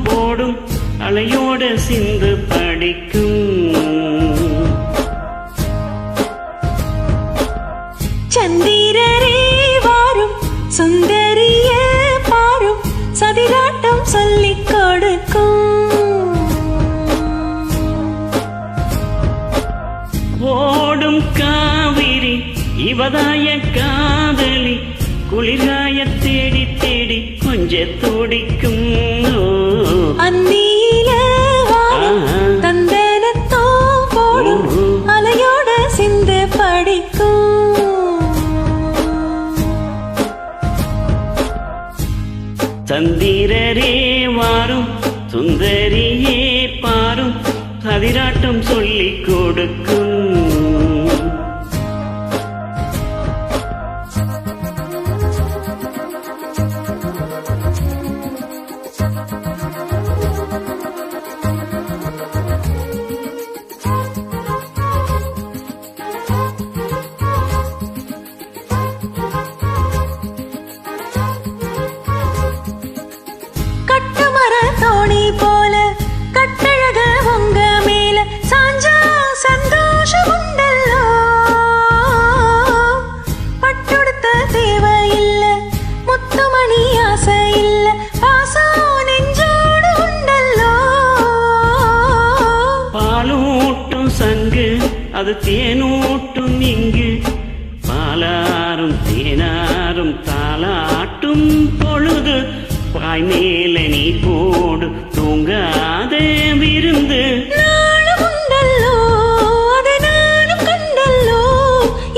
போடும் அலையோட சிந்து படிக்கும். சந்திரரே வாரும் சுந்தரிய பாரும் சதிராட்டம் சொல்லிக் கொடுக்கும். ஓடும் காவிரி இவதாய காதலி குளிர்காய தேடி தேடி கொஞ்ச துடிக்கும். அந்தியில தந்தனத்தோ போடும் அலையோட சிந்து படிக்கும். சந்திரரே வாரும் சுந்தரியே பாரும் சதிராட்டம் சொல்லிக் கொடுக்கும். தோணி போல கட்டழக உங்க மேல சாஞ்சா சந்தோஷம் உண்டல்லோ. பட்டுடுத்த தேவையில்ல முத்துமணி ஆசை இல்ல பாசம் நெஞ்சோடு உண்டல்லோ. பாலூட்டும் சங்கு அது தேனூட்டும் இங்கு பாலாரும் தேனாரும் தாளாட்டும் பொழுது பாய் மேல நீ போடு தூங்காத விருந்து. நானும் உண்டல்லோ அதை நானும் கண்டல்லோ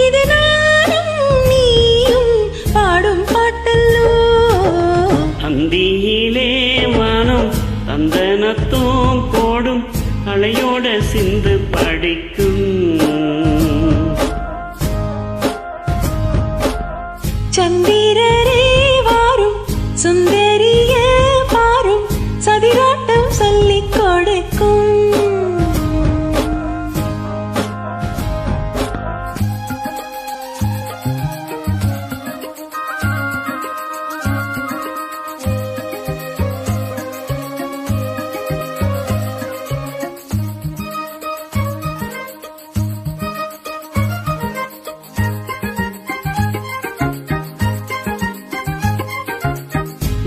இது நானும் நீயும் பாடும் பாட்டல்லோ. அந்தியிலே வானம் தந்தனத்தோம் போடும் அலையோட சிந்து படிக்கும். சந்திரரே வாரும் சுந்தரிய பாரும் சதிராட்டம் சொல்லிக் கொடுக்கும்.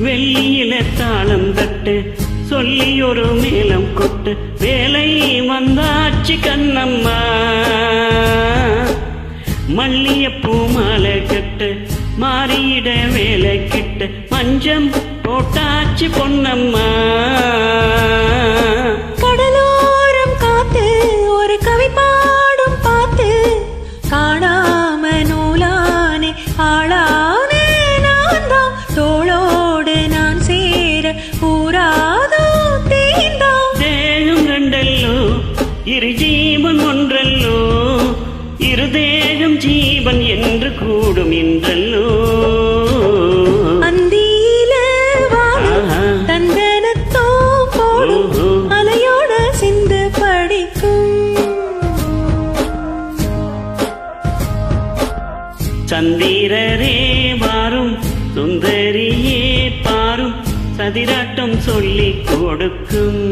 வெள்ளியில தாளம் தட்டு சொல்லி ஒரு மேளம் கொட்டு வேலை வந்தாச்சு கண்ணம்மா. மல்லியப்பூ மாலை கட்டு மாறியிட வேலை கிட்ட மஞ்சம் போட்டாச்சு பொன்னம்மா. கடலோரம் காத்து ஒரு கவி பாடும் பாத்து காணாம நூலானே ஆளானே நான் தான் தோளோடு நான் சேர ஊராதோ தேந்தா. தேகம் ரெண்டல்லோ இரு ஜீவன் ஒன்றல்லோ இரு தேகம் ஜீவன் என்று கூடும் என்றல்லோ. அந்தியில வானம் தந்தனத்தோ போடும் அலையோட சிந்து படிக்கும். சந்திரரே வாரும் சுந்தரியே பாரும் சதிராட்டம் சொல்லிக் கொடுக்கும்.